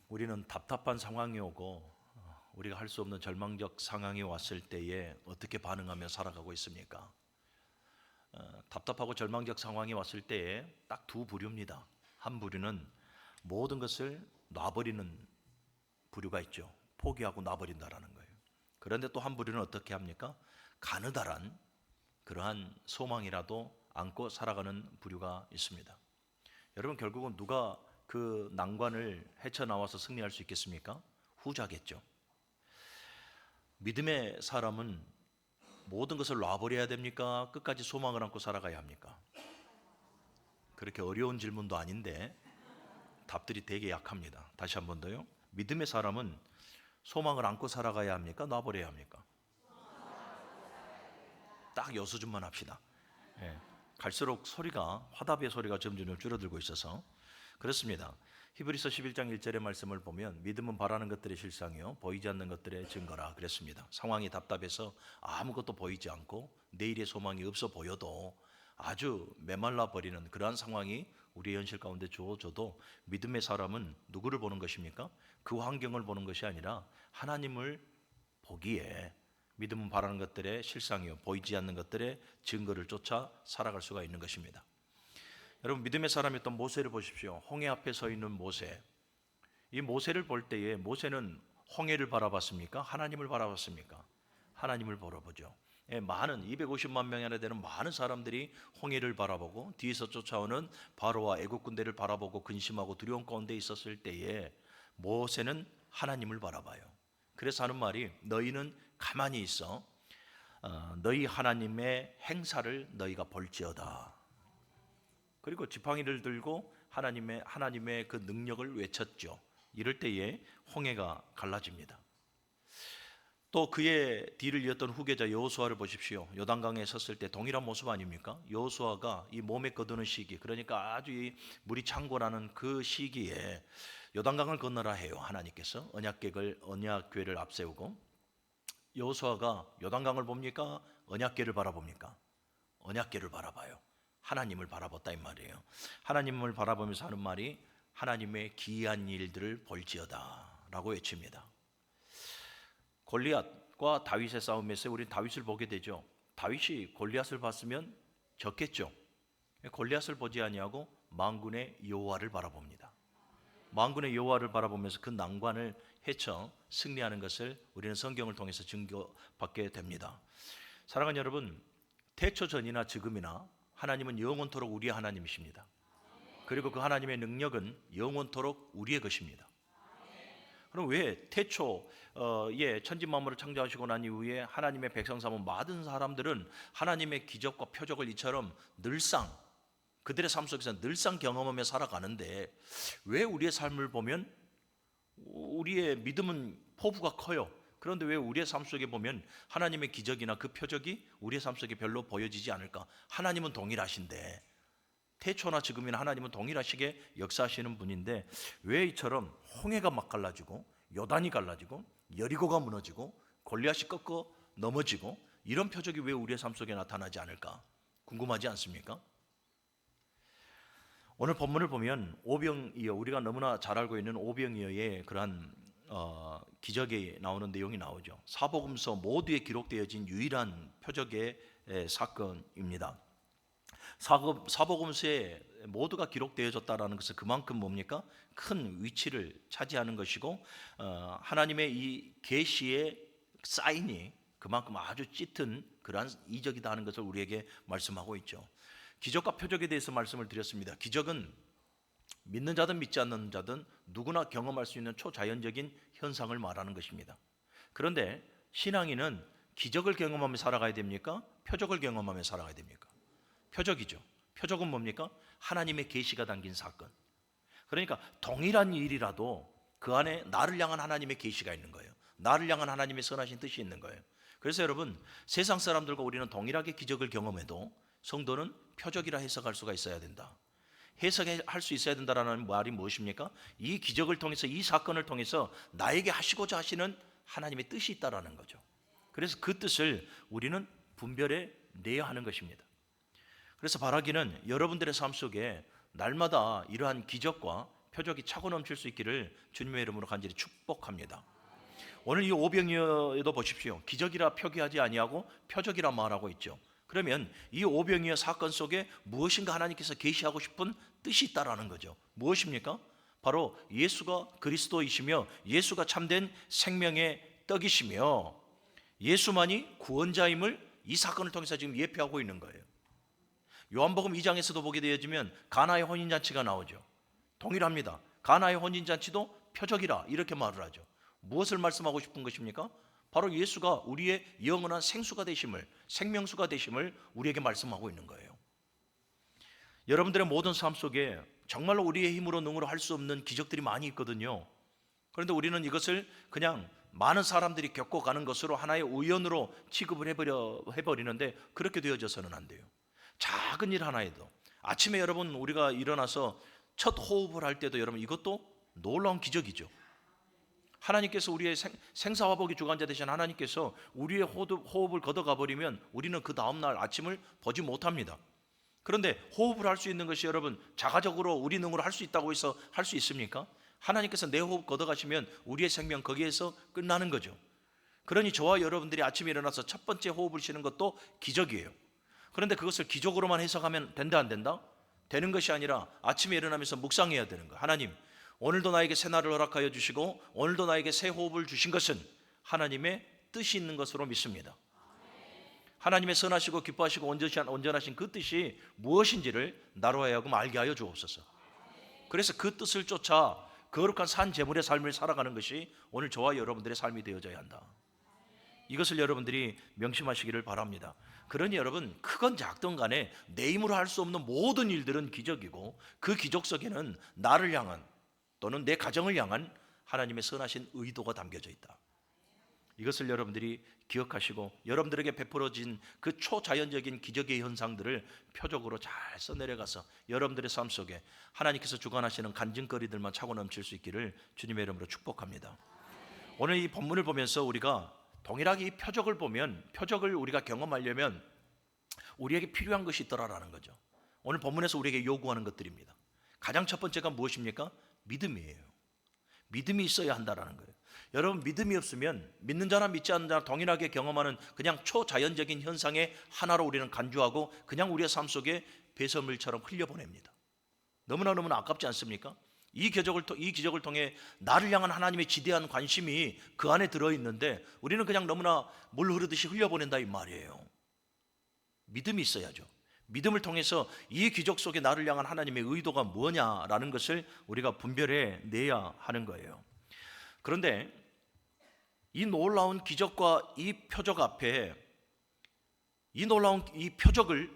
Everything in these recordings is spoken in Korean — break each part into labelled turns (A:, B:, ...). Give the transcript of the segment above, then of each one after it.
A: 우리는 답답한 상황이 오고 우리가 할 수 없는 절망적 상황이 왔을 때에 어떻게 반응하며 살아가고 있습니까? 답답하고 절망적 상황이 왔을 때에 딱 두 부류입니다. 한 부류는 모든 것을 놔버리는 부류가 있죠. 포기하고 놔버린다라는 거예요. 그런데 또 한 부류는 어떻게 합니까? 가느다란 그러한 소망이라도 안고 살아가는 부류가 있습니다. 여러분, 결국은 누가 그 난관을 헤쳐나와서 승리할 수 있겠습니까? 후자겠죠. 믿음의 사람은 모든 것을 놔버려야 됩니까? 끝까지 소망을 안고 살아가야 합니까? 그렇게 어려운 질문도 아닌데 답들이 되게 약합니다. 다시 한 번 더요. 믿음의 사람은 소망을 안고 살아가야 합니까? 놔버려야 합니까? 딱 요 수준만 합시다. 예. 갈수록 소리가, 화답의 소리가 점점 줄어들고 있어서 그렇습니다. 히브리서 11장 1절의 말씀을 보면 믿음은 바라는 것들의 실상이요 보이지 않는 것들의 증거라 그랬습니다. 상황이 답답해서 아무것도 보이지 않고 내일의 소망이 없어 보여도 아주 메말라 버리는 그러한 상황이 우리의 현실 가운데 주어져도 믿음의 사람은 누구를 보는 것입니까? 그 환경을 보는 것이 아니라 하나님을 보기에 믿음은 바라는 것들의 실상이요 보이지 않는 것들의 증거를 쫓아 살아갈 수가 있는 것입니다. 여러분, 믿음의 사람이었던 모세를 보십시오. 홍해 앞에 서 있는 모세. 이 모세를 볼 때에 모세는 홍해를 바라봤습니까? 하나님을 바라봤습니까? 하나님을 바라보죠. 많은 250만 명이나 되는 많은 사람들이 홍해를 바라보고 뒤에서 쫓아오는 바로와 애국 군대를 바라보고 근심하고 두려움 가운데 있었을 때에 모세는 하나님을 바라봐요. 그래서 하는 말이 너희는 가만히 있어 너희 하나님의 행사를 너희가 볼지어다. 그리고 지팡이를 들고 하나님의 그 능력을 외쳤죠. 이럴 때에 홍해가 갈라집니다. 또 그의 뒤를 이었던 후계자 여호수아를 보십시오. 요단강에 섰을 때 동일한 모습 아닙니까? 여호수아가 이 몸에 거두는 시기, 그러니까 아주 이 물이 창궐하는 그 시기에 요단강을 건너라 해요. 하나님께서 언약궤를 앞세우고 여호수아가 요단강을 봅니까? 언약궤를 바라봅니까? 언약궤를 바라봐요. 하나님을 바라봤다 이 말이에요. 하나님을 바라보면서 하는 말이 하나님의 기이한 일들을 볼지어다 라고 외칩니다. 골리앗과 다윗의 싸움에서 우리는 다윗을 보게 되죠. 다윗이 골리앗을 봤으면 졌겠죠. 골리앗을 보지 아니하고 만군의 여호와를 바라봅니다. 만군의 여호와를 바라보면서 그 난관을 헤쳐 승리하는 것을 우리는 성경을 통해서 증거받게 됩니다. 사랑하는 여러분, 태초 전이나 지금이나 하나님은 영원토록 우리의 하나님이십니다. 그리고 그 하나님의 능력은 영원토록 우리의 것입니다. 그럼 왜 태초에 천지 만물을 창조하시고 난 이후에 하나님의 백성 삼은 모든 사람들은 하나님의 기적과 표적을 이처럼 늘상 그들의 삶 속에서 늘상 경험하며 살아가는데 왜 우리의 삶을 보면 우리의 믿음은 포부가 커요. 그런데 왜 우리의 삶 속에 보면 하나님의 기적이나 그 표적이 우리의 삶 속에 별로 보여지지 않을까? 하나님은 동일하신데 태초나 지금이나 하나님은 동일하시게 역사하시는 분인데 왜 이처럼 홍해가 막 갈라지고 요단이 갈라지고 여리고가 무너지고 골리앗이 꺾어 넘어지고 이런 표적이 왜 우리의 삶 속에 나타나지 않을까? 궁금하지 않습니까? 오늘 본문을 보면 오병이어, 우리가 너무나 잘 알고 있는 오병이어의 그러한 기적이 나오는 내용이 나오죠. 사복음서 모두에 기록되어진 유일한 표적의 사건입니다. 사복음서에 모두가 기록되어졌다는 것은 그만큼 뭡니까? 큰 위치를 차지하는 것이고 하나님의 이 계시의 사인이 그만큼 아주 짙은 그러한 이적이다 하는 것을 우리에게 말씀하고 있죠. 기적과 표적에 대해서 말씀을 드렸습니다. 기적은 믿는 자든 믿지 않는 자든 누구나 경험할 수 있는 초자연적인 현상을 말하는 것입니다. 그런데 신앙인은 기적을 경험하며 살아가야 됩니까? 표적을 경험하며 살아가야 됩니까? 표적이죠. 표적은 뭡니까? 하나님의 계시가 담긴 사건. 그러니까 동일한 일이라도 그 안에 나를 향한 하나님의 계시가 있는 거예요. 나를 향한 하나님의 선하신 뜻이 있는 거예요. 그래서 여러분, 세상 사람들과 우리는 동일하게 기적을 경험해도 성도는 표적이라 해석할 수가 있어야 된다. 해석할 수 있어야 된다라는 말이 무엇입니까? 이 기적을 통해서, 이 사건을 통해서 나에게 하시고자 하시는 하나님의 뜻이 있다라는 거죠. 그래서 그 뜻을 우리는 분별해 내야 하는 것입니다. 그래서 바라기는 여러분들의 삶 속에 날마다 이러한 기적과 표적이 차고 넘칠 수 있기를 주님의 이름으로 간절히 축복합니다. 오늘 이 오병이어도 보십시오. 기적이라 표기하지 아니하고 표적이라 말하고 있죠. 그러면 이 오병이어 사건 속에 무엇인가 하나님께서 계시하고 싶은 뜻이 있다라는 거죠. 무엇입니까? 바로 예수가 그리스도이시며 예수가 참된 생명의 떡이시며 예수만이 구원자임을 이 사건을 통해서 지금 예표하고 있는 거예요. 요한복음 2장에서도 보게 되어지면 가나의 혼인잔치가 나오죠. 동일합니다. 가나의 혼인잔치도 표적이라 이렇게 말을 하죠. 무엇을 말씀하고 싶은 것입니까? 바로 예수가 우리의 영원한 생수가 되심을, 생명수가 되심을 우리에게 말씀하고 있는 거예요. 여러분들의 모든 삶 속에 정말로 우리의 힘으로 능으로 할 수 없는 기적들이 많이 있거든요. 그런데 우리는 이것을 그냥 많은 사람들이 겪어가는 것으로 하나의 우연으로 취급을 해버리는데 그렇게 되어져서는 안 돼요. 작은 일 하나에도 아침에 여러분 우리가 일어나서 첫 호흡을 할 때도 여러분 이것도 놀라운 기적이죠. 하나님께서 우리의 생사화복의 주관자 되신 하나님께서 우리의 호흡을 걷어가 버리면 우리는 그 다음날 아침을 보지 못합니다. 그런데 호흡을 할 수 있는 것이 여러분 자가적으로 우리 능으로 할 수 있다고 해서 할 수 있습니까? 하나님께서 내 호흡 걷어가시면 우리의 생명 거기에서 끝나는 거죠. 그러니 저와 여러분들이 아침에 일어나서 첫 번째 호흡을 쉬는 것도 기적이에요. 그런데 그것을 기적으로만 해석하면 된다 안 된다? 되는 것이 아니라 아침에 일어나면서 묵상해야 되는 거예요. 하나님, 오늘도 나에게 새날을 허락하여 주시고 오늘도 나에게 새 호흡을 주신 것은 하나님의 뜻이 있는 것으로 믿습니다. 하나님의 선하시고 기뻐하시고 온전하신 그 뜻이 무엇인지를 나로 하여금 알게 하여 주옵소서. 그래서 그 뜻을 쫓아 거룩한 산 제물의 삶을 살아가는 것이 오늘 저와 여러분들의 삶이 되어져야 한다. 이것을 여러분들이 명심하시기를 바랍니다. 그러니 여러분 크건 작든 간에 내 힘으로 할 수 없는 모든 일들은 기적이고 그 기적 속에는 나를 향한 또는 내 가정을 향한 하나님의 선하신 의도가 담겨져 있다. 이것을 여러분들이 기억하시고 여러분들에게 베풀어진 그 초자연적인 기적의 현상들을 표적으로 잘 써내려가서 여러분들의 삶 속에 하나님께서 주관하시는 간증거리들만 차고 넘칠 수 있기를 주님의 이름으로 축복합니다. 오늘 이 본문을 보면서 우리가 동일하게 이 표적을 보면 표적을 우리가 경험하려면 우리에게 필요한 것이 있더라라는 거죠. 오늘 본문에서 우리에게 요구하는 것들입니다. 가장 첫 번째가 무엇입니까? 믿음이에요. 믿음이 있어야 한다라는 거예요. 여러분 믿음이 없으면 믿는 자나 믿지 않는 자나 동일하게 경험하는 그냥 초자연적인 현상의 하나로 우리는 간주하고 그냥 우리의 삶 속에 배설물처럼 흘려보냅니다. 너무나 아깝지 않습니까? 이 기적을 통해 나를 향한 하나님의 지대한 관심이 그 안에 들어있는데 우리는 그냥 너무나 물 흐르듯이 흘려보낸다 이 말이에요. 믿음이 있어야죠. 믿음을 통해서 이 기적 속에 나를 향한 하나님의 의도가 뭐냐라는 것을 우리가 분별해 내야 하는 거예요. 그런데 이 놀라운 기적과 이 표적 앞에 이 놀라운 이 표적을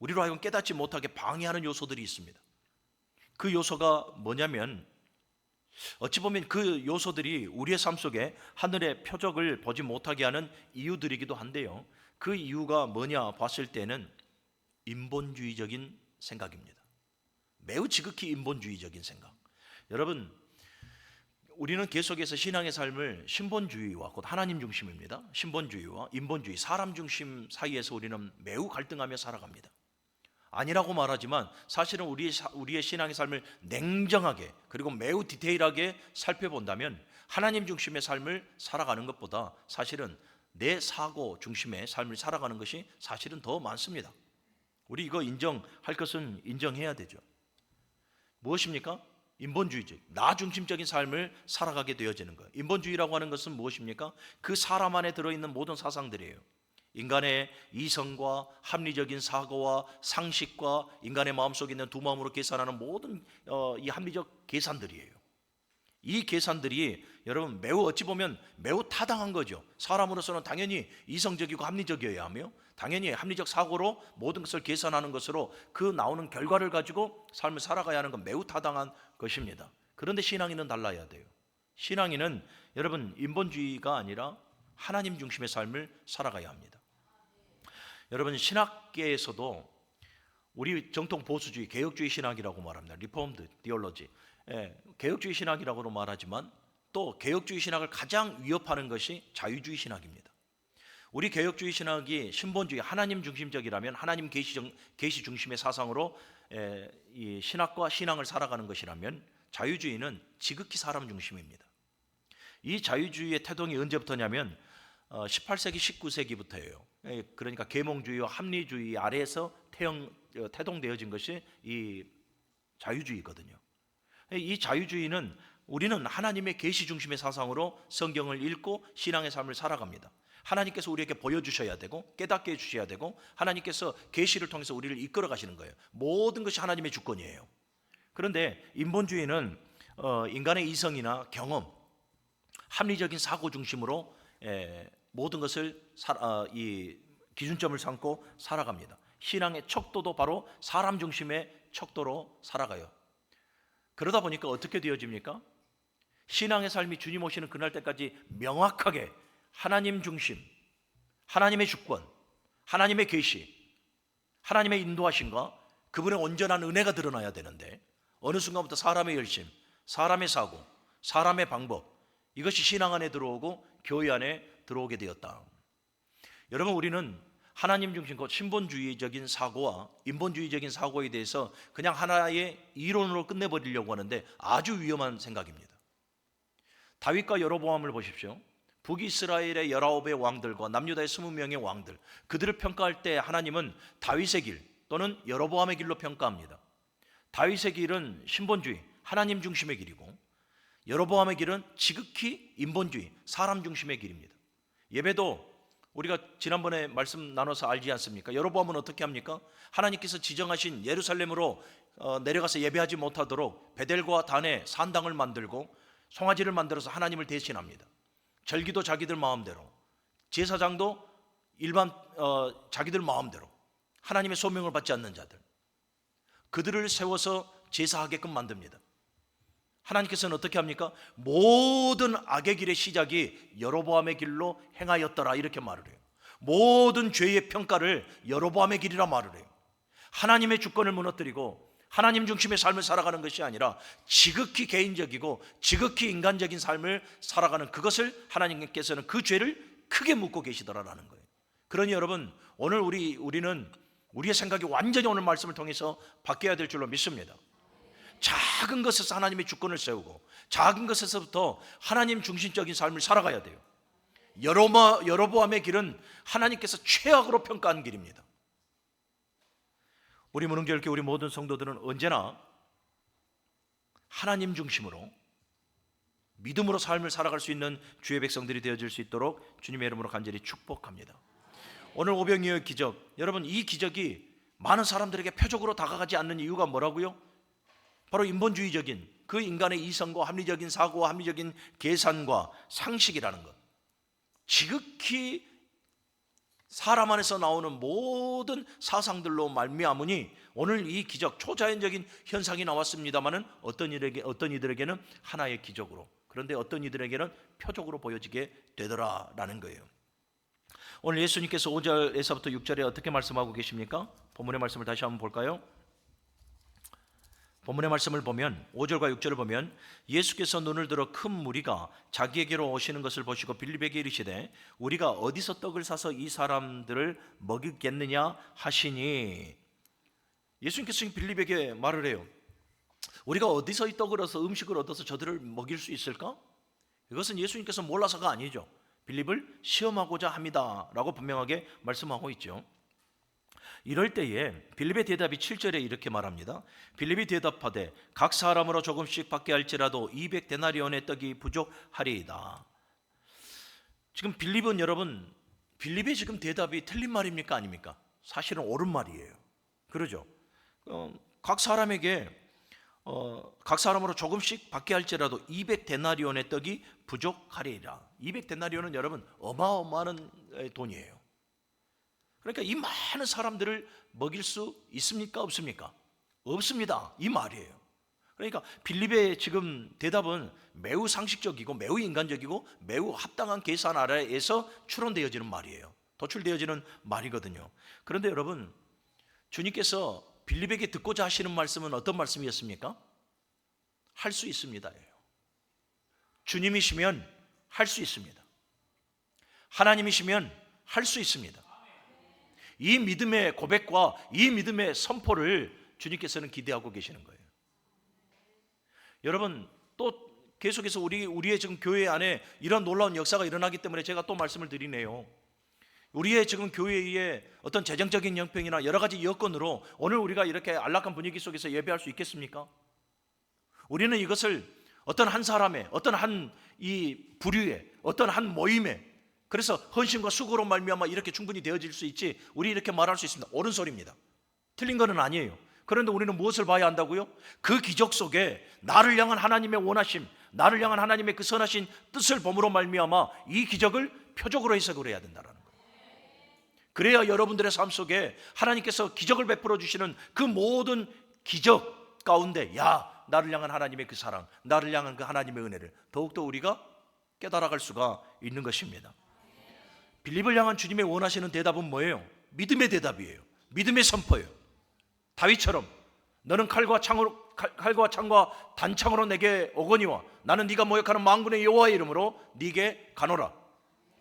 A: 우리로 하여금 깨닫지 못하게 방해하는 요소들이 있습니다. 그 요소가 뭐냐면 어찌 보면 그 요소들이 우리의 삶 속에 하늘의 표적을 보지 못하게 하는 이유들이기도 한데요. 그 이유가 뭐냐 봤을 때는 인본주의적인 생각입니다. 매우 지극히 인본주의적인 생각. 여러분 우리는 계속해서 신앙의 삶을 신본주의와 곧 하나님 중심입니다. 신본주의와 인본주의, 사람 중심 사이에서 우리는 매우 갈등하며 살아갑니다. 아니라고 말하지만 사실은 우리의 신앙의 삶을 냉정하게 그리고 매우 디테일하게 살펴본다면 하나님 중심의 삶을 살아가는 것보다 사실은 내 사고 중심의 삶을 살아가는 것이 사실은 더 많습니다. 우리 이거 인정할 것은 인정해야 되죠. 무엇입니까? 인본주의적, 나 중심적인 삶을 살아가게 되어지는 거예요. 인본주의라고 하는 것은 무엇입니까? 그 사람 안에 들어있는 모든 사상들이에요. 인간의 이성과 합리적인 사고와 상식과 인간의 마음속에 있는 두 마음으로 계산하는 모든 이 합리적 계산들이에요. 이 계산들이 여러분 매우 어찌 보면 매우 타당한 거죠. 사람으로서는 당연히 이성적이고 합리적이어야 하며 당연히 합리적 사고로 모든 것을 계산하는 것으로 그 나오는 결과를 가지고 삶을 살아가야 하는 건 매우 타당한 것입니다. 그런데 신앙인은 달라야 돼요. 신앙인은 여러분 인본주의가 아니라 하나님 중심의 삶을 살아가야 합니다. 여러분 신학계에서도 우리 정통 보수주의, 개혁주의 신학이라고 말합니다. 리폼드 디올로지, 개혁주의 신학이라고 말하지만 또 개혁주의 신학을 가장 위협하는 것이 자유주의 신학입니다. 우리 개혁주의 신학이 신본주의, 하나님 중심적이라면 하나님 계시 중심의 사상으로 이 신학과 신앙을 살아가는 것이라면 자유주의는 지극히 사람 중심입니다. 이 자유주의의 태동이 언제부터냐면 18세기, 19세기부터예요. 그러니까 계몽주의와 합리주의 아래에서 태동되어진 것이 이 자유주의거든요. 이 자유주의는 우리는 하나님의 계시 중심의 사상으로 성경을 읽고 신앙의 삶을 살아갑니다. 하나님께서 우리에게 보여주셔야 되고 깨닫게 해주셔야 되고 하나님께서 계시를 통해서 우리를 이끌어 가시는 거예요. 모든 것이 하나님의 주권이에요. 그런데 인본주의는 인간의 이성이나 경험, 합리적인 사고 중심으로 모든 것을 이 기준점을 삼고 살아갑니다. 신앙의 척도도 바로 사람 중심의 척도로 살아가요. 그러다 보니까 어떻게 되어집니까? 신앙의 삶이 주님 오시는 그날 때까지 명확하게 하나님 중심, 하나님의 주권, 하나님의 계시, 하나님의 인도하심과 그분의 온전한 은혜가 드러나야 되는데 어느 순간부터 사람의 열심, 사람의 사고, 사람의 방법, 이것이 신앙 안에 들어오고 교회 안에 들어오게 되었다. 여러분, 우리는 하나님 중심 곧 신본주의적인 사고와 인본주의적인 사고에 대해서 그냥 하나의 이론으로 끝내버리려고 하는데 아주 위험한 생각입니다. 다윗과 여로보암을 보십시오. 북이스라엘의 19의 왕들과 남유다의 20명의 왕들, 그들을 평가할 때 하나님은 다윗의 길 또는 여로보암의 길로 평가합니다. 다윗의 길은 신본주의, 하나님 중심의 길이고 여로보암의 길은 지극히 인본주의, 사람 중심의 길입니다. 예배도 우리가 지난번에 말씀 나눠서 알지 않습니까? 여로보암은 어떻게 합니까? 하나님께서 지정하신 예루살렘으로 내려가서 예배하지 못하도록 베델과 단에 산당을 만들고 송아지를 만들어서 하나님을 대신합니다. 절기도 자기들 마음대로, 제사장도 일반 자기들 마음대로, 하나님의 소명을 받지 않는 자들, 그들을 세워서 제사하게끔 만듭니다. 하나님께서는 어떻게 합니까? 모든 악의 길의 시작이 여로보암의 길로 행하였더라 이렇게 말을 해요. 모든 죄의 평가를 여로보암의 길이라 말을 해요. 하나님의 주권을 무너뜨리고 하나님 중심의 삶을 살아가는 것이 아니라 지극히 개인적이고 지극히 인간적인 삶을 살아가는 그것을 하나님께서는 그 죄를 크게 묻고 계시더라라는 거예요. 그러니 여러분, 오늘 우리는 우리의 생각이 완전히 오늘 말씀을 통해서 바뀌어야 될 줄로 믿습니다. 작은 것에서 하나님의 주권을 세우고 작은 것에서부터 하나님 중심적인 삶을 살아가야 돼요. 여로보암의 길은 하나님께서 최악으로 평가한 길입니다. 우리 무능교회 우리 모든 성도들은 언제나 하나님 중심으로 믿음으로 삶을 살아갈 수 있는 주의 백성들이 되어질 수 있도록 주님의 이름으로 간절히 축복합니다. 오늘 오병이어의 기적, 여러분 이 기적이 많은 사람들에게 표적으로 다가가지 않는 이유가 뭐라고요? 바로 인본주의적인 그 인간의 이성과 합리적인 사고와 합리적인 계산과 상식이라는 것, 지극히 사람 안에서 나오는 모든 사상들로 말미암으니 오늘 이 기적, 초자연적인 현상이 나왔습니다마는 어떤 이들에게는 하나의 기적으로, 그런데 어떤 이들에게는 표적으로 보여지게 되더라라는 거예요. 오늘 예수님께서 5절에서부터 6절에 어떻게 말씀하고 계십니까? 본문의 말씀을 다시 한번 볼까요? 본문의 말씀을 보면 5절과 6절을 보면 예수께서 눈을 들어 큰 무리가 자기에게로 오시는 것을 보시고 빌립에게 이르시되 우리가 어디서 떡을 사서 이 사람들을 먹이겠느냐 하시니, 예수님께서 빌립에게 말을 해요. 우리가 어디서 이 떡을 얻어서 음식을 얻어서 저들을 먹일 수 있을까? 이것은 예수님께서 몰라서가 아니죠. 빌립을 시험하고자 합니다 라고 분명하게 말씀하고 있죠. 이럴 때에 빌립의 대답이 7절에 이렇게 말합니다. 빌립이 대답하되 각 사람으로 조금씩 받게 할지라도 200데나리온의 떡이 부족하리이다. 지금 빌립은 여러분, 빌립의 지금 대답이 틀린 말입니까 아닙니까? 사실은 옳은 말이에요. 그러죠. 각 사람에게 각 사람으로 조금씩 받게 할지라도 200데나리온의 떡이 부족하리이다. 200데나리온은 여러분 어마어마한 돈이에요. 그러니까 이 많은 사람들을 먹일 수 있습니까? 없습니까? 없습니다. 이 말이에요. 그러니까 빌립의 지금 대답은 매우 상식적이고 매우 인간적이고 매우 합당한 계산 아래에서 추론되어지는 말이에요. 도출되어지는 말이거든요. 그런데 여러분, 주님께서 빌립에게 듣고자 하시는 말씀은 어떤 말씀이었습니까? 할 수 있습니다예요. 주님이시면 할 수 있습니다. 하나님이시면 할 수 있습니다. 이 믿음의 고백과 이 믿음의 선포를 주님께서는 기대하고 계시는 거예요. 여러분 또 계속해서 우리의 지금 교회 안에 이런 놀라운 역사가 일어나기 때문에 제가 또 말씀을 드리네요. 우리의 지금 교회의 어떤 재정적인 형편이나 여러 가지 여건으로 오늘 우리가 이렇게 안락한 분위기 속에서 예배할 수 있겠습니까? 우리는 이것을 어떤 한 사람의, 어떤 한 이 부류의, 어떤 한 모임에, 그래서 헌신과 수고로 말미암아 이렇게 충분히 되어질 수 있지, 우리 이렇게 말할 수 있습니다. 옳은 소리입니다. 틀린 거는 아니에요. 그런데 우리는 무엇을 봐야 한다고요? 그 기적 속에 나를 향한 하나님의 원하심, 나를 향한 하나님의 그 선하신 뜻을 범으로 말미암아 이 기적을 표적으로 해석을 해야 된다는 거예요. 그래야 여러분들의 삶 속에 하나님께서 기적을 베풀어 주시는 그 모든 기적 가운데, 야, 나를 향한 하나님의 그 사랑, 나를 향한 그 하나님의 은혜를 더욱더 우리가 깨달아갈 수가 있는 것입니다. 빌립을 향한 주님의 원하시는 대답은 뭐예요? 믿음의 대답이에요. 믿음의 선포예요. 다윗처럼 너는 칼과 창과 단창으로 내게 오거니와 나는 네가 모욕하는 만군의 여호와의 이름으로 네게 가노라.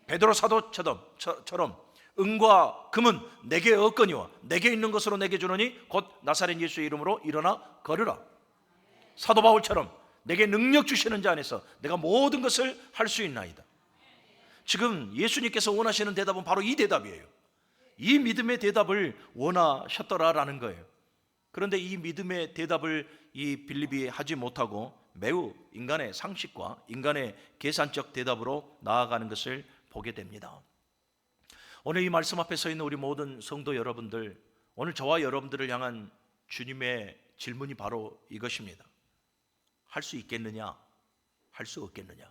A: 베드로 사도처럼 은과 금은 내게 얻거니와 내게 있는 것으로 내게 주노니 곧 나사렛 예수의 이름으로 일어나 걸으라. 사도 바울처럼 내게 능력 주시는 자 안에서 내가 모든 것을 할 수 있나이다. 지금 예수님께서 원하시는 대답은 바로 이 대답이에요. 이 믿음의 대답을 원하셨더라라는 거예요. 그런데 이 믿음의 대답을 이 빌립이 하지 못하고 매우 인간의 상식과 인간의 계산적 대답으로 나아가는 것을 보게 됩니다. 오늘 이 말씀 앞에 서 있는 우리 모든 성도 여러분들, 오늘 저와 여러분들을 향한 주님의 질문이 바로 이것입니다. 할 수 있겠느냐? 할 수 없겠느냐?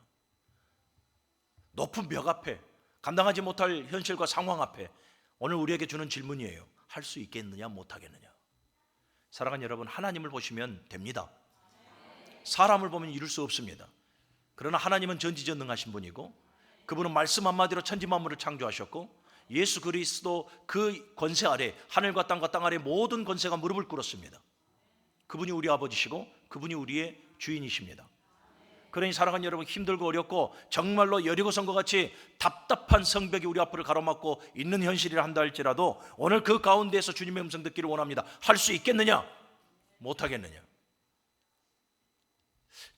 A: 높은 벽 앞에, 감당하지 못할 현실과 상황 앞에 오늘 우리에게 주는 질문이에요. 할 수 있겠느냐? 못하겠느냐? 사랑하는 여러분, 하나님을 보시면 됩니다. 사람을 보면 이룰 수 없습니다. 그러나 하나님은 전지전능하신 분이고 그분은 말씀 한마디로 천지만물을 창조하셨고 예수 그리스도 그 권세 아래, 하늘과 땅과 땅 아래 모든 권세가 무릎을 꿇었습니다. 그분이 우리 아버지시고 그분이 우리의 주인이십니다. 그러니 사랑하는 여러분, 힘들고 어렵고 정말로 여리고성과 같이 답답한 성벽이 우리 앞을 가로막고 있는 현실이라 한다 할지라도 오늘 그 가운데에서 주님의 음성 듣기를 원합니다. 할 수 있겠느냐? 못하겠느냐?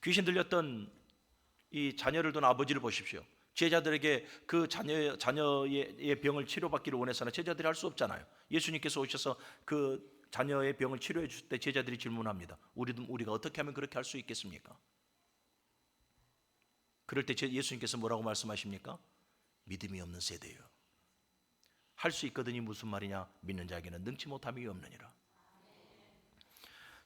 A: 귀신 들렸던 이 자녀를 둔 아버지를 보십시오. 제자들에게 그 자녀의 병을 치료받기를 원해서는 제자들이 할 수 없잖아요. 예수님께서 오셔서 그 자녀의 병을 치료해 주실 때 제자들이 질문합니다. 우리가 어떻게 하면 그렇게 할 수 있겠습니까? 그럴 때 예수님께서 뭐라고 말씀하십니까? 믿음이 없는 세대예요. 할 수 있거든이 무슨 말이냐? 믿는 자에게는 능치 못함이 없느니라.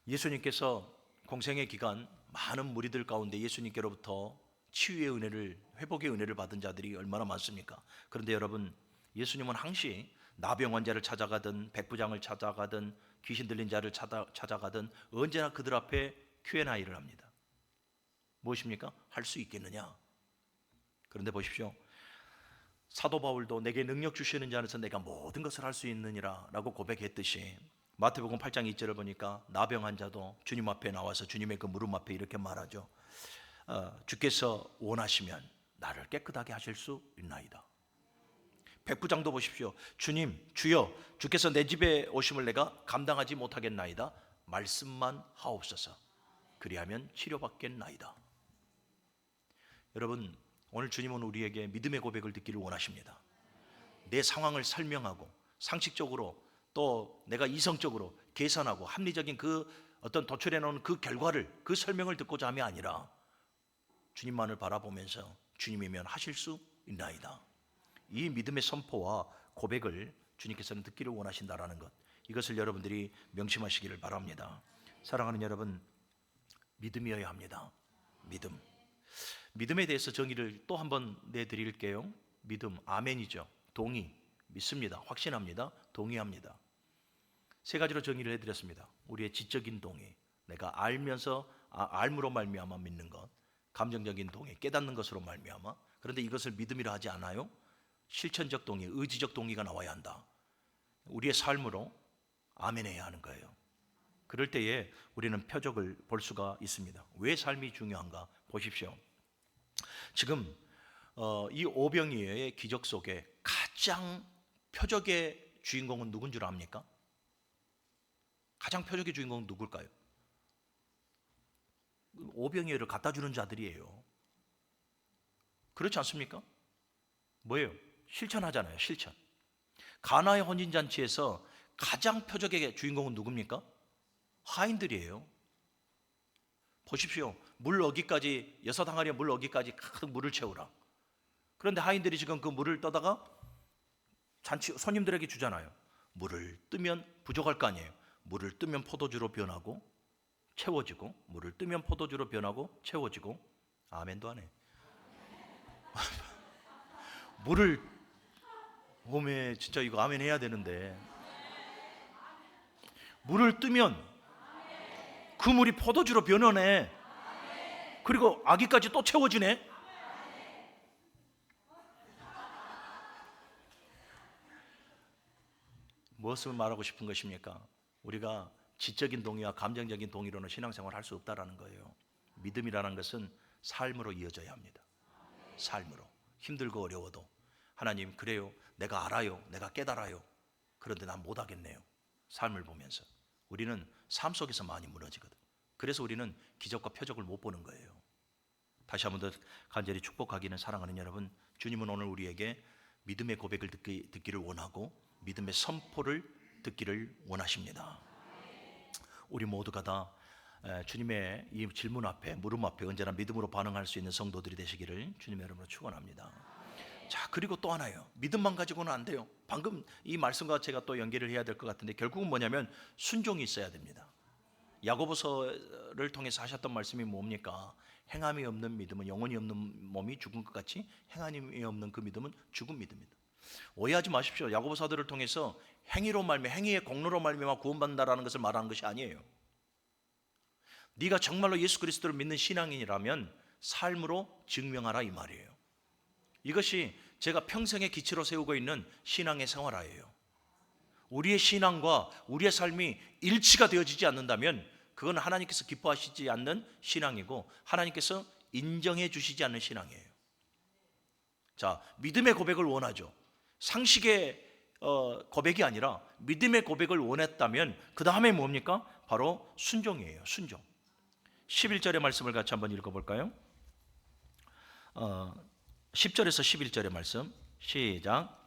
A: 예수님께서 공생의 기간 많은 무리들 가운데 예수님께로부터 치유의 은혜를, 회복의 은혜를 받은 자들이 얼마나 많습니까? 그런데 여러분, 예수님은 항시 나병 환자를 찾아가든 백부장을 찾아가든 귀신 들린 자를 찾아가든 언제나 그들 앞에 Q&A를 합니다. 무엇입니까? 할 수 있겠느냐? 그런데 보십시오. 사도 바울도 내게 능력 주시는 자 안에서 내가 모든 것을 할 수 있느니라 라고 고백했듯이 마태복음 8장 2절을 보니까 나병 환자도 주님 앞에 나와서 주님의 그 무릎 앞에 이렇게 말하죠. 주께서 원하시면 나를 깨끗하게 하실 수 있나이다. 백부장도 보십시오. 주님, 주여, 주께서 내 집에 오심을 내가 감당하지 못하겠나이다. 말씀만 하옵소서. 그리하면 치료받겠나이다. 여러분, 오늘 주님은 우리에게 믿음의 고백을 듣기를 원하십니다. 내 상황을 설명하고 상식적으로 또 내가 이성적으로 계산하고 합리적인 그 어떤 도출해 놓은 그 결과를, 그 설명을 듣고자 함이 아니라 주님만을 바라보면서 주님이면 하실 수 있나이다. 이 믿음의 선포와 고백을 주님께서는 듣기를 원하신다라는 것, 이것을 여러분들이 명심하시기를 바랍니다. 사랑하는 여러분, 믿음이어야 합니다. 믿음에 대해서 정의를 또 한번 내드릴게요. 믿음, 아멘이죠. 동의, 믿습니다. 확신합니다. 동의합니다. 세 가지로 정의를 해드렸습니다. 우리의 지적인 동의, 내가 알면서 알므로 말미암아 믿는 것, 감정적인 동의, 깨닫는 것으로 말미암아. 그런데 이것을 믿음이라 하지 않아요. 실천적 동의, 의지적 동의가 나와야 한다. 우리의 삶으로 아멘해야 하는 거예요. 그럴 때에 우리는 표적을 볼 수가 있습니다. 왜 삶이 중요한가? 보십시오. 지금 이 오병이어의 기적 속에 가장 표적의 주인공은 누군 줄 압니까? 가장 표적의 주인공은 누굴까요? 오병이어를 갖다 주는 자들이에요. 그렇지 않습니까? 뭐예요? 실천하잖아요. 실천. 가나의 혼인잔치에서 가장 표적의 주인공은 누굽니까? 하인들이에요. 보십시오. 물 어기까지, 6항아리의 물 어기까지 가득 물을 채우라. 그런데 하인들이 지금 그 물을 떠다가 잔치 손님들에게 주잖아요. 물을 뜨면 부족할 거 아니에요. 물을 뜨면 포도주로 변하고 채워지고, 물을 뜨면 포도주로 변하고 채워지고. 아멘도 안 해. 물을 오메, 진짜 이거 아멘 해야 되는데, 물을 뜨면 그 물이 포도주로 변하네. 그리고 아기까지 또 채워지네. 무엇을 말하고 싶은 것입니까? 우리가 지적인 동의와 감정적인 동의로는 신앙생활을 할 수 없다라는 거예요. 믿음이라는 것은 삶으로 이어져야 합니다. 삶으로. 힘들고 어려워도 하나님, 그래요, 내가 알아요, 내가 깨달아요. 그런데 난 못하겠네요. 삶을 보면서 우리는 삶 속에서 많이 무너지거든. 그래서 우리는 기적과 표적을 못 보는 거예요. 다시 한 번 더 간절히 축복하기는, 사랑하는 여러분, 주님은 오늘 우리에게 믿음의 고백을 듣기를 원하고 믿음의 선포를 듣기를 원하십니다. 우리 모두가 다 주님의 이 질문 앞에, 물음 앞에 언제나 믿음으로 반응할 수 있는 성도들이 되시기를 주님의 이름으로 축원합니다. 자, 그리고 또 하나요. 믿음만 가지고는 안 돼요. 방금 이 말씀과 제가 또 연결을 해야 될 것 같은데, 결국은 뭐냐면 순종이 있어야 됩니다. 야고보서를 통해서 하셨던 말씀이 뭡니까? 행함이 없는 믿음은, 영혼이 없는 몸이 죽은 것 같이 행함이 없는 그 믿음은 죽은 믿음입니다. 오해하지 마십시오. 야고보 사도를 통해서 행위로 말미, 행위의 공로로 말미암아 구원받는다라는 것을 말하는 것이 아니에요. 네가 정말로 예수 그리스도를 믿는 신앙인이라면 삶으로 증명하라, 이 말이에요. 이것이 제가 평생의 기치로 세우고 있는 신앙의 생활화예요. 우리의 신앙과 우리의 삶이 일치가 되어지지 않는다면 그건 하나님께서 기뻐하시지 않는 신앙이고 하나님께서 인정해 주시지 않는 신앙이에요. 자, 믿음의 고백을 원하죠. 상식의 고백이 아니라 믿음의 고백을 원했다면 그 다음에 뭡니까? 바로 순종이에요. 순종. 11절의 말씀을 같이 한번 읽어볼까요? 10절에서 11절의 말씀 시작.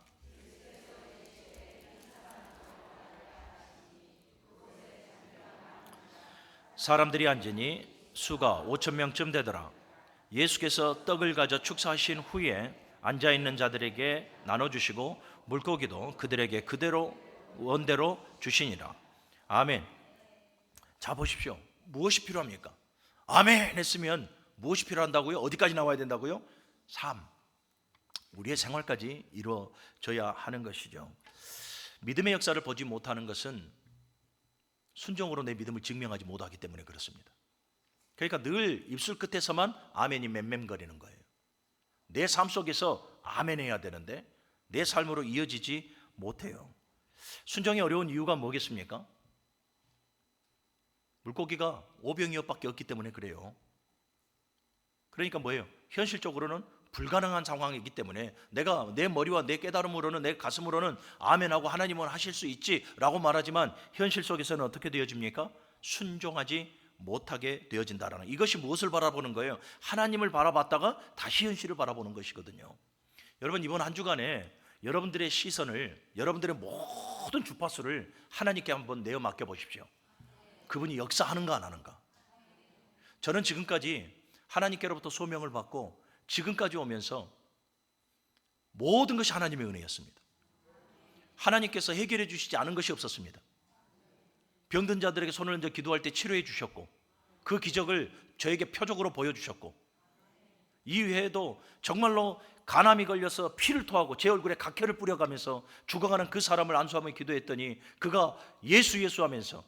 A: 사람들이 앉으니 수가 5,000명쯤 되더라. 예수께서 떡을 가져 축사하신 후에 앉아있는 자들에게 나눠주시고 물고기도 그들에게 그대로 원대로 주시니라. 아멘. 자, 보십시오. 무엇이 필요합니까? 아멘 했으면 무엇이 필요한다고요? 어디까지 나와야 된다고요? 삶, 우리의 생활까지 이루어져야 하는 것이죠. 믿음의 역사를 보지 못하는 것은 순종으로 내 믿음을 증명하지 못하기 때문에 그렇습니다. 그러니까 늘 입술 끝에서만 아멘이 맴맴거리는 거예요. 내 삶 속에서 아멘 해야 되는데 내 삶으로 이어지지 못해요. 순종이 어려운 이유가 뭐겠습니까? 물고기가 오병이어밖에 없기 때문에 그래요. 그러니까 뭐예요? 현실적으로는 불가능한 상황이기 때문에 내가 내 머리와 내 깨달음으로는, 내 가슴으로는 아멘하고 하나님은 하실 수 있지라고 말하지만 현실 속에서는 어떻게 되어집니까? 순종하지 못하게 되어진다라는, 이것이 무엇을 바라보는 거예요? 하나님을 바라봤다가 다시 현실을 바라보는 것이거든요. 여러분, 이번 한 주간에 여러분들의 시선을, 여러분들의 모든 주파수를 하나님께 한번 내어 맡겨 보십시오. 그분이 역사하는가 안 하는가. 저는 지금까지 하나님께로부터 소명을 받고 지금까지 오면서 모든 것이 하나님의 은혜였습니다. 하나님께서 해결해 주시지 않은 것이 없었습니다. 병든 자들에게 손을 얹어 기도할 때 치료해 주셨고 그 기적을 저에게 표적으로 보여주셨고, 이외에도 정말로 간암이 걸려서 피를 토하고 제 얼굴에 각혈을 뿌려가면서 죽어가는 그 사람을 안수하며 기도했더니 그가 예수 하면서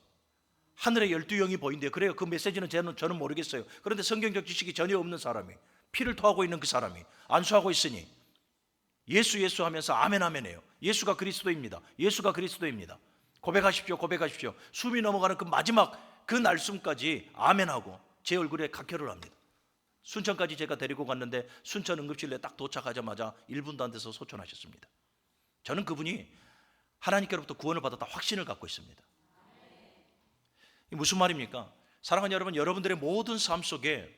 A: 하늘에 12영이 보인대요. 그래요. 그 메시지는 저는 모르겠어요. 그런데 성경적 지식이 전혀 없는 사람이, 피를 토하고 있는 그 사람이 안수하고 있으니 예수 하면서 아멘 아멘해요. 예수가 그리스도입니다. 예수가 그리스도입니다. 고백하십시오. 고백하십시오. 숨이 넘어가는 그 마지막 그 날숨까지 아멘하고 제 얼굴에 각혈을 합니다. 순천까지 제가 데리고 갔는데 순천 응급실에 딱 도착하자마자 1분도 안 돼서 소천하셨습니다. 저는 그분이 하나님께로부터 구원을 받았다 확신을 갖고 있습니다. 이게 무슨 말입니까? 사랑하는 여러분, 여러분들의 모든 삶 속에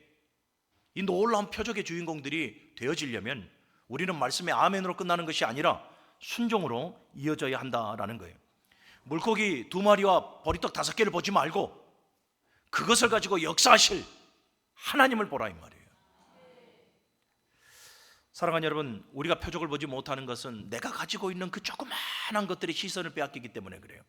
A: 이 놀라운 표적의 주인공들이 되어지려면 우리는 말씀의 아멘으로 끝나는 것이 아니라 순종으로 이어져야 한다라는 거예요. 물고기 2마리와 보리떡 5개를 보지 말고 그것을 가지고 역사하실 하나님을 보라 이 말이에요. 사랑하는 여러분, 우리가 표적을 보지 못하는 것은 내가 가지고 있는 그 조그마한 것들이 시선을 빼앗기기 때문에 그래요.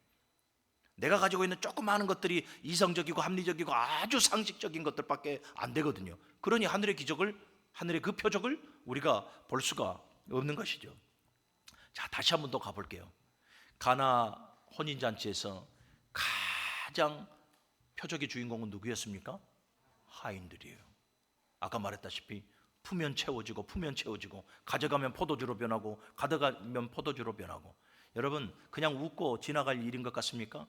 A: 내가 가지고 있는 조그마한 것들이 이성적이고 합리적이고 아주 상식적인 것들밖에 안 되거든요. 그러니 하늘의 기적을, 하늘의 그 표적을 우리가 볼 수가 없는 것이죠. 자, 다시 한 번 더 가볼게요. 가나 혼인잔치에서 가장 표적의 주인공은 누구였습니까? 하인들이에요. 아까 말했다시피 품면 채워지고 가져가면 포도주로 변하고 가져가면 포도주로 변하고. 여러분, 그냥 웃고 지나갈 일인 것 같습니까?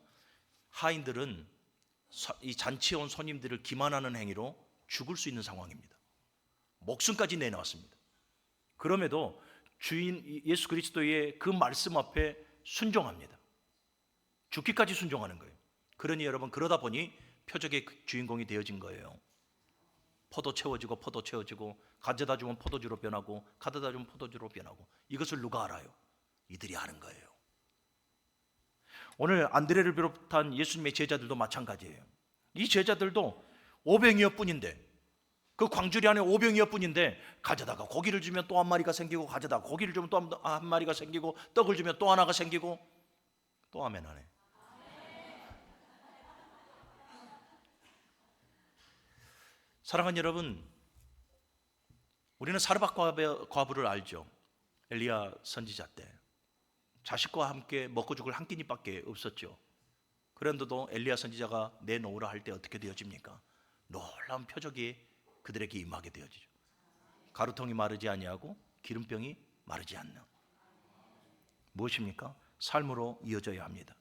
A: 하인들은 이 잔치에 온 손님들을 기만하는 행위로 죽을 수 있는 상황입니다. 목숨까지 내놓았습니다. 그럼에도 주인 예수 그리스도의 그 말씀 앞에 순종합니다. 죽기까지 순종하는 거예요. 그러니 여러분, 그러다 보니 표적의 주인공이 되어진 거예요. 포도 채워지고 가져다 주면 포도주로 변하고 가져다 주면 포도주로 변하고. 이것을 누가 알아요? 이들이 아는 거예요. 오늘 안드레를 비롯한 예수님의 제자들도 마찬가지예요. 이 제자들도 오병이어 뿐인데, 그 광주리 안에 오병이어 뿐인데 가져다가 고기를 주면 또 한 마리가 생기고, 가져다가 고기를 주면 또 한 마리가 생기고, 떡을 주면 또 하나가 생기고. 또 아멘 하네. 사랑하는 여러분, 우리는 사르밧 과부를 알죠. 엘리야 선지자 때 자식과 함께 먹고 죽을 한 끼니밖에 없었죠. 그런데도 엘리야 선지자가 내놓으라 할 때 어떻게 되어집니까? 놀라운 표적이 그들에게 임하게 되어지죠. 가루통이 마르지 아니하고 기름병이 마르지 않는. 무엇입니까? 삶으로 이어져야 합니다.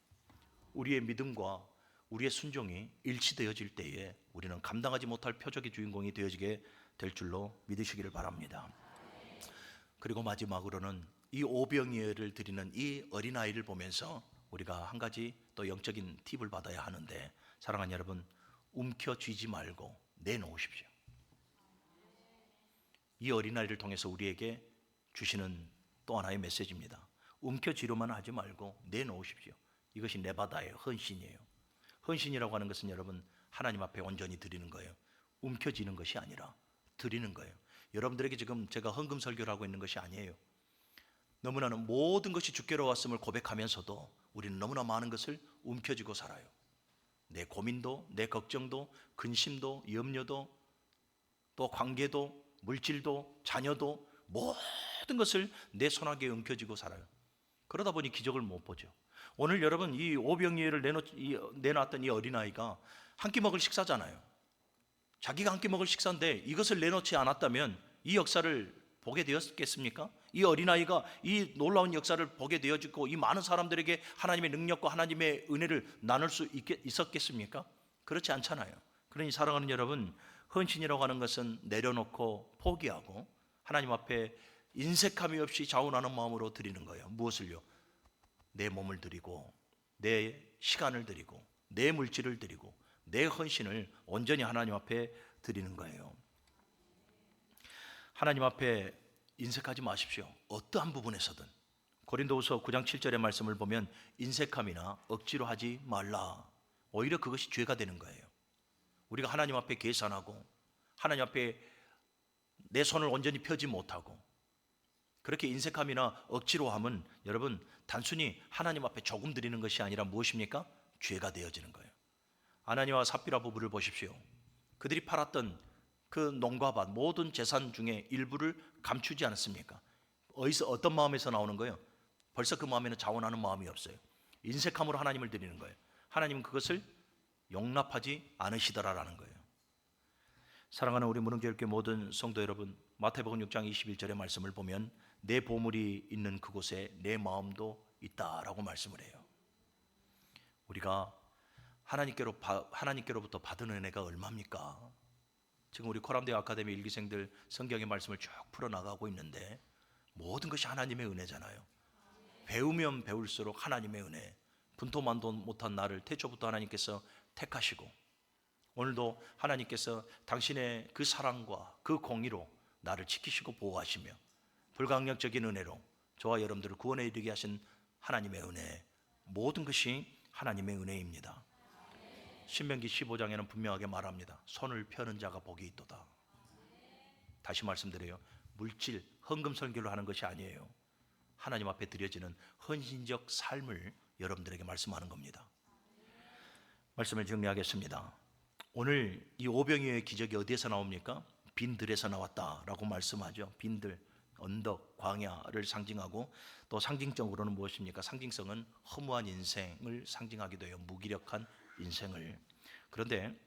A: 우리의 믿음과 우리의 순종이 일치되어질 때에 우리는 감당하지 못할 표적의 주인공이 되어지게 될 줄로 믿으시기를 바랍니다. 그리고 마지막으로는 이 오병이어를 드리는 이 어린아이를 보면서 우리가 한 가지 또 영적인 팁을 받아야 하는데, 사랑하는 여러분, 움켜쥐지 말고 내놓으십시오. 이 어린아이를 통해서 우리에게 주시는 또 하나의 메시지입니다. 움켜쥐려만 하지 말고 내놓으십시오. 이것이 네바다예요. 헌신이에요. 헌신이라고 하는 것은 여러분, 하나님 앞에 온전히 드리는 거예요. 움켜쥐는 것이 아니라 드리는 거예요. 여러분들에게 지금 제가 헌금 설교를 하고 있는 것이 아니에요. 너무나는 모든 것이 주께로 왔음을 고백하면서도 우리는 너무나 많은 것을 움켜쥐고 살아요. 내 고민도, 내 걱정도, 근심도, 염려도, 또 관계도, 물질도, 자녀도, 모든 것을 내 손아귀에 움켜쥐고 살아요. 그러다 보니 기적을 못 보죠. 오늘 여러분, 이 오병이어를 내놨던 이 어린아이가 한 끼 먹을 식사잖아요. 자기가 한 끼 먹을 식사인데 이것을 내놓지 않았다면 이 역사를 보게 되었겠습니까? 이 어린아이가 이 놀라운 역사를 보게 되어지고 이 많은 사람들에게 하나님의 능력과 하나님의 은혜를 나눌 수 있었겠습니까? 그렇지 않잖아요. 그러니 사랑하는 여러분, 헌신이라고 하는 것은 내려놓고 포기하고 하나님 앞에 인색함이 없이 자원하는 마음으로 드리는 거예요. 무엇을요? 내 몸을 드리고, 내 시간을 드리고, 내 물질을 드리고, 내 헌신을 온전히 하나님 앞에 드리는 거예요. 하나님 앞에 인색하지 마십시오. 어떠한 부분에서든. 고린도후서 9장 7절의 말씀을 보면 인색함이나 억지로 하지 말라. 오히려 그것이 죄가 되는 거예요. 우리가 하나님 앞에 계산하고 하나님 앞에 내 손을 온전히 펴지 못하고 그렇게 인색함이나 억지로 함은 여러분, 단순히 하나님 앞에 조금 드리는 것이 아니라 무엇입니까? 죄가 되어지는 거예요. 아나니와 삽비라 부부를 보십시오. 그들이 팔았던 그 농과 밭 모든 재산 중에 일부를 감추지 않았습니까? 어디서, 어떤 마음에서 나오는 거예요? 벌써 그 마음에는 자원하는 마음이 없어요. 인색함으로 하나님을 드리는 거예요. 하나님은 그것을 용납하지 않으시더라라는 거예요. 사랑하는 우리 무릉교회교회 모든 성도 여러분, 마태복음 6장 21절의 말씀을 보면 내 보물이 있는 그곳에 내 마음도 있다라고 말씀을 해요. 우리가 하나님께로부터 받은 은혜가 얼마입니까? 지금 우리 코람대학 아카데미 일기생들 성경의 말씀을 쭉 풀어나가고 있는데 모든 것이 하나님의 은혜잖아요. 배우면 배울수록 하나님의 은혜. 분토만도 못한 나를 태초부터 하나님께서 택하시고 오늘도 하나님께서 당신의 그 사랑과 그 공의로 나를 지키시고 보호하시며 불강력적인 은혜로 저와 여러분들을 구원에 이르게 하신 하나님의 은혜, 모든 것이 하나님의 은혜입니다. 신명기 15장에는 분명하게 말합니다. 손을 펴는 자가 복이 있도다. 다시 말씀드려요. 물질, 헌금 설교를 하는 것이 아니에요. 하나님 앞에 드려지는 헌신적 삶을 여러분들에게 말씀하는 겁니다. 말씀을 정리하겠습니다. 오늘 이 오병이어의 기적이 어디에서 나옵니까? 빈들에서 나왔다라고 말씀하죠. 빈들, 언덕, 광야를 상징하고 또 상징적으로는 무엇입니까? 상징성은 허무한 인생을 상징하기도 해요. 무기력한 인생을. 그런데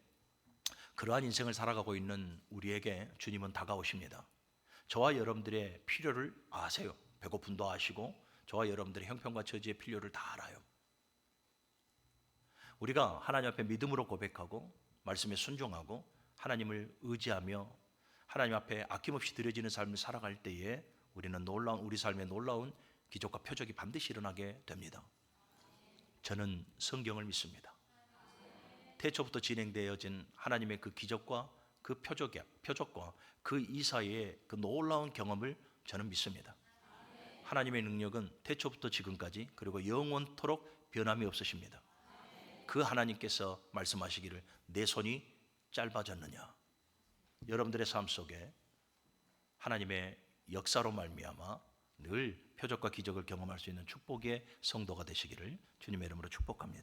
A: 그러한 인생을 살아가고 있는 우리에게 주님은 다가오십니다. 저와 여러분들의 필요를 아세요. 배고픔도 아시고 저와 여러분들의 형편과 처지의 필요를 다 알아요. 우리가 하나님 앞에 믿음으로 고백하고 말씀에 순종하고 하나님을 의지하며 하나님 앞에 아낌없이 드려지는 삶을 살아갈 때에 우리는 우리 삶에 놀라운 기적과 표적이 반드시 일어나게 됩니다. 저는 성경을 믿습니다. 태초부터 진행되어진 하나님의 그 기적과 그 표적과 그 이사이의 그 놀라운 경험을 저는 믿습니다. 하나님의 능력은 태초부터 지금까지 그리고 영원토록 변함이 없으십니다. 그 하나님께서 말씀하시기를 내 손이 짧아졌느냐. 여러분들의 삶 속에 하나님의 역사로 말미암아 늘 표적과 기적을 경험할 수 있는 축복의 성도가 되시기를 주님의 이름으로 축복합니다.